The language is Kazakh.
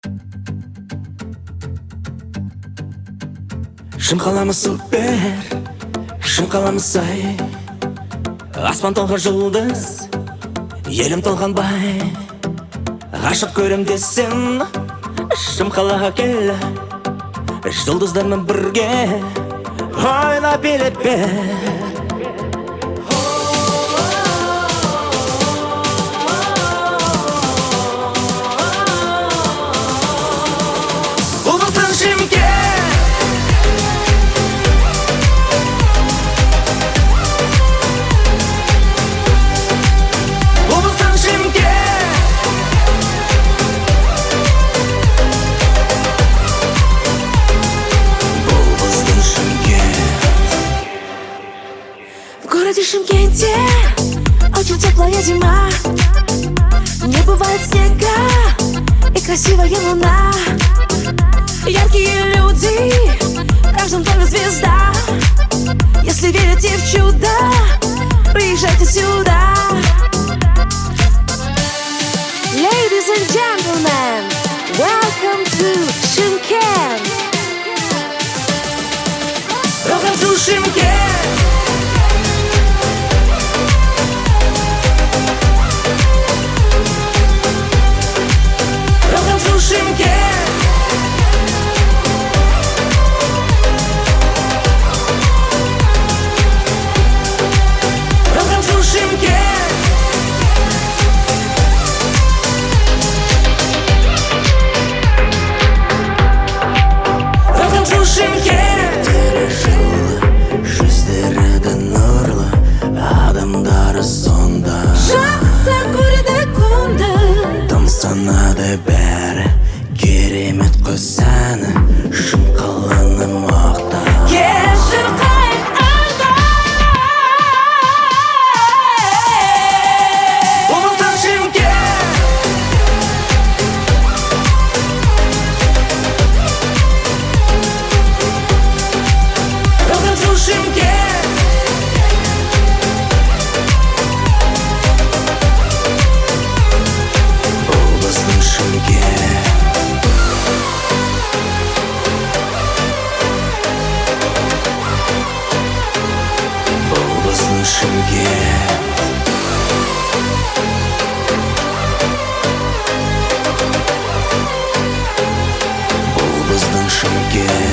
Шым қаламыз супер, шым қаламыз сай, аспан толған жұлдыз, елім толған бай. Ғашық көрем десең, шым қалаға кел, жұлдыздармен бірге ойнап билеп бер. В городе Шымкенте очень теплая зима. Не бывает снега и красивая луна. Яркие люди, в каждом доме звезда. Если верите в чудо, приезжайте сюда. Ladies and gentlemen, welcome to Shymkent. Welcome to Shymkent. Welcome to Shymkent. Welcome to Shymkent. Welcome to Shymkent. Жүздері нұрлы, адамдары сонда. Жақсы көреді күнді, Тамсанады бәрі, керемет қыз сәні, шым қаланы мақта. кешір қайық аңда. Болмасаң Шымкент. Welcome to Shymkent. Облыстың Шымкент. Облыстың Шымкент. Бұл біздің Шымкент.